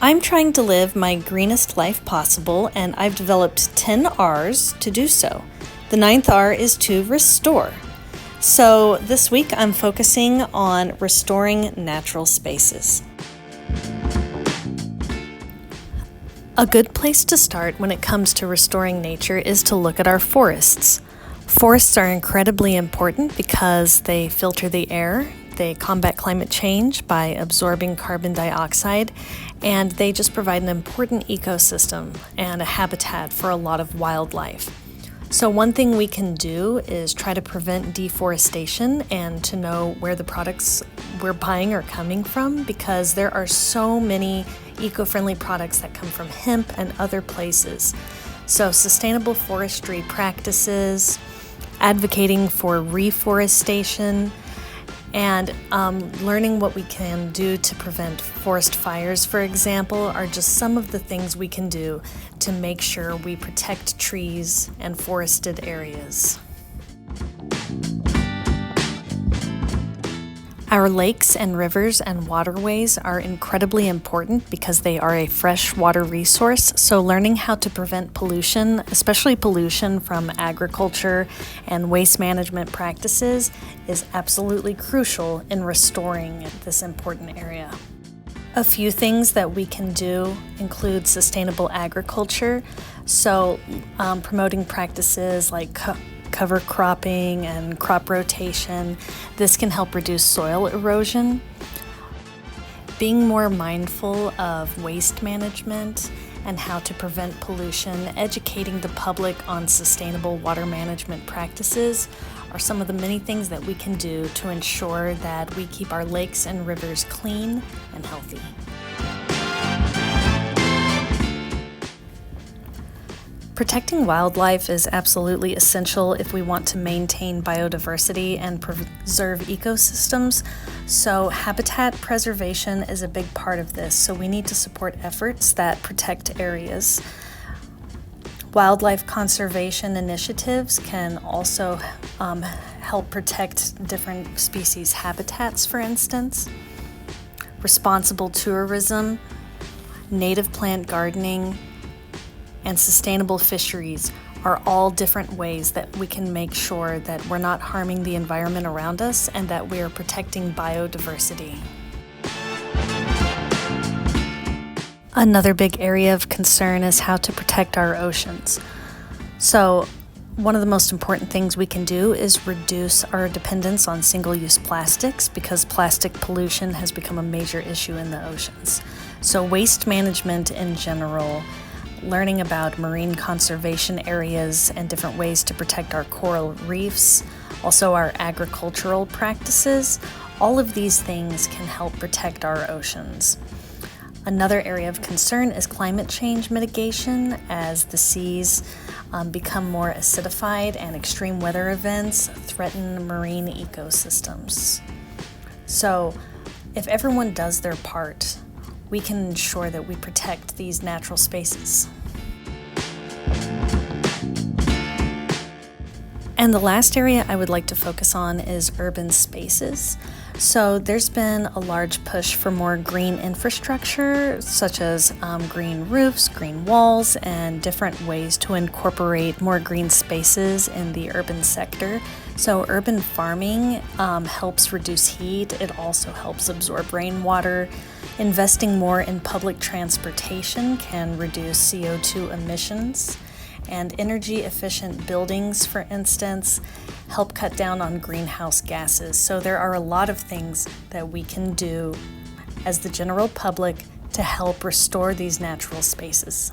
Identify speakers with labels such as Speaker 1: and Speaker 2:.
Speaker 1: I'm trying to live my greenest life possible, and I've developed 10 R's to do so. The ninth R is to restore. So this week I'm focusing on restoring natural spaces. A good place to start when it comes to restoring nature is to look at our forests. Forests are incredibly important because they filter the air, they combat climate change by absorbing carbon dioxide, and they just provide an important ecosystem and a habitat for a lot of wildlife. So one thing we can do is try to prevent deforestation and to know where the products we're buying are coming from, because there are so many eco-friendly products that come from hemp and other places. So sustainable forestry practices, advocating for reforestation, and learning what we can do to prevent forest fires, for example, are just some of the things we can do to make sure we protect trees and forested areas. Our lakes and rivers and waterways are incredibly important because they are a fresh water resource, so learning how to prevent pollution, especially pollution from agriculture and waste management practices, is absolutely crucial in restoring this important area. A few things that we can do include sustainable agriculture, so promoting practices like cover cropping and crop rotation. This can help reduce soil erosion. Being more mindful of waste management and how to prevent pollution, educating the public on sustainable water management practices are some of the many things that we can do to ensure that we keep our lakes and rivers clean and healthy. Protecting wildlife is absolutely essential if we want to maintain biodiversity and preserve ecosystems. So habitat preservation is a big part of this, so we need to support efforts that protect areas. Wildlife conservation initiatives can also help protect different species habitats, for instance. Responsible tourism, native plant gardening, and sustainable fisheries are all different ways that we can make sure that we're not harming the environment around us and that we are protecting biodiversity. Another big area of concern is how to protect our oceans. So one of the most important things we can do is reduce our dependence on single-use plastics, because plastic pollution has become a major issue in the oceans. So waste management in general, learning about marine conservation areas and different ways to protect our coral reefs, also our agricultural practices, all of these things can help protect our oceans. Another area of concern is climate change mitigation, as the seas become more acidified and extreme weather events threaten marine ecosystems. So if everyone does their part, we can ensure that we protect these natural spaces. And the last area I would like to focus on is urban spaces. So there's been a large push for more green infrastructure, such as green roofs, green walls, and different ways to incorporate more green spaces in the urban sector. So urban farming helps reduce heat. It also helps absorb rainwater. Investing more in public transportation can reduce CO2 emissions. And energy-efficient buildings, for instance, help cut down on greenhouse gases. So there are a lot of things that we can do as the general public to help restore these natural spaces.